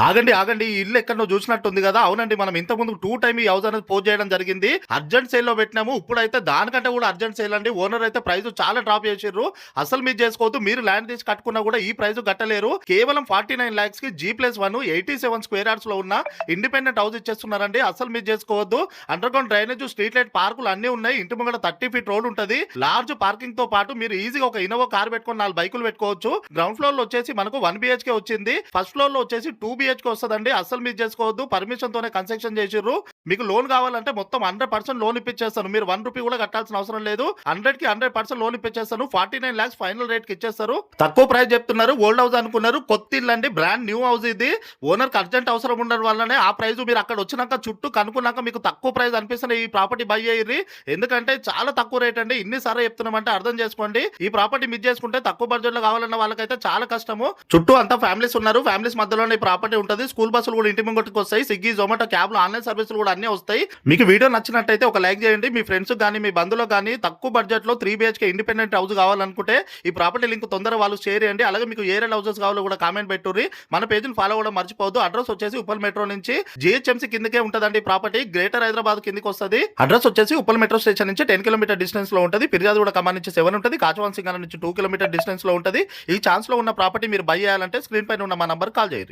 ఆగండి ఆగండి, ఈ ఇల్లు ఎక్కడో చూసినట్టుంది కదా. అవునండి, మనం ఇంతకుముందు 2 టైమ్ ఈ హౌస్ అనేది పోస్ట్ చేయడం జరిగింది. అర్జెంట్ సేల్ లో పెట్టినాము. ఇప్పుడైతే దానికంటే కూడా అర్జెంట్ సేల్ అండి. ఓనర్ అయితే ప్రైస్ చాలా డ్రాప్ చేసిర్రు. అసలు మీరు చేసుకోవద్దు. మీరు ల్యాండ్ తీసి కట్టుకున్నా కూడా ఈ ప్రైస్ కట్టలేరు. కేవలం 49 lakhs కి G+1 87 స్క్వేర్ యార్డ్స్ లో ఉన్న ఇండిపెండెంట్ హౌస్ ఇచ్చేస్తున్నారండి. అసలు మీరు చేసుకోవద్దు. Under ground drainage, street light, పార్కులు అన్ని ఉన్నాయి. ఇంటి ముంగడ 30 feet రోడ్ ఉంటది. లార్జ్ పార్కింగ్ తో పాటు మీరు ఈజీగా ఒక ఇన్నోవా కార్ పెట్టుకొని 4 బైకులు పెట్టుకోవచ్చు. గ్రౌండ్ ఫ్లోర్ లో వచ్చేసి మనకు 1 BHK వచ్చింది. ఫస్ట్ ఫ్లోర్ లో వచ్చేసి 2 BHK వస్తుందండి. అసలు మీరు చేసుకోవద్దు. పర్మిషన్ తోనే కన్స్ట్రక్షన్ చేసిర్రు. మీకు లోన్ కావాలంటే మొత్తం 100% లోన్ ఇప్పించేస్తాను. మీరు 1 రూపీ కూడా కట్టాల్సిన అవసరం లేదు. 100 కి 100% లోన్ ఇప్పించేస్తాను. 49 lakhs ఫైనల్ రేట్ కి ఇచ్చేస్తారు. తక్కువ ప్రైస్ చెప్తున్నారు. ఓల్డ్ హౌస్ అనుకున్నారు. కొత్త ఇల్లు అండి, బ్రాండ్ న్యూ హౌస్ ఇది. ఓనర్ కి అర్జెంట్ అవసరం ఉండడం వల్లనే ఆ ప్రైస్ మీరు అక్కడ వచ్చినాక చుట్టూ కనుక్కున్నాక మీకు తక్కువ ప్రైస్ అనిపిస్తున్న ఈ ప్రాపర్టీ బై అయ్యి. ఎందుకంటే చాలా తక్కువ రేట్ అండి. ఇన్నిసార్లు చెప్తున్నామంటే అర్థం చేసుకోండి. ఈ ప్రాపర్టీ మిస్ చేసుకుంటే తక్కువ బడ్జెట్ లో కావాలన్న వాళ్ళకైతే చాలా కష్టము. చుట్టూ అంతా ఫ్యామిలీస్ ఉన్నారు. ఫ్యామిలీస్ మధ్యలోనే ఈ ప్రాపర్టీ ఉంటుంది. స్కూల్ బస్సులు కూడా ఇంటి ముంగటికి వస్తాయి. స్విగ్గీ, జొమాటో, క్యాబ్లు, ఆన్లైన్ సర్వీసులు కూడా అన్ని వస్తాయి. మీకు వీడియో నచ్చినట్టయితే ఒక లైక్ చేయండి. మీ ఫ్రెండ్స్ కానీ మీ బంధువులకు కానీ తక్కువ బడ్జెట్ లో 3 BHK ఇండిపెండెంట్ హౌస్ కావాలనుకుంటే ఈ ప్రాపర్టీ లింక్ తొందరగా వాళ్ళు షేర్ చేయండి. అలాగే మీకు ఏ హౌసెస్ కావాలో కూడా కామెంట్ పెట్టుర్రి. మన పేజ్ని ఫాలో అవ్వడం మర్చిపోవద్దు. అడ్రస్ వచ్చేసి ఉప్పల్ మెట్రో నుంచి GHMC కిందకే ఉంటదండి. ప్రాపర్టీ గ్రేటర్ హైదరాబాద్ కిందకి వస్తుంది. అడ్రస్ వచ్చేసి ఉప్పల్ మెట్రో స్టేషన్ నుంచి 10 కిలోమీటర్ డిస్టెన్స్ లో ఉంటుంది. ఫిర్యాదుగూడ కమాన్ నుంచి 7 ఉంటుంది. కాచవాన్ సింగర్ నుంచి 2 కిలోమీటర్ డిస్టెన్స్ లో ఉంటుంది. ఈ ఛాన్స్ లో ఉన్న ప్రాపర్టీ మీరు బై చేయాలంటే స్క్రీన్ పైన ఉన్న మా నంబర్ కాల్ చేయండి.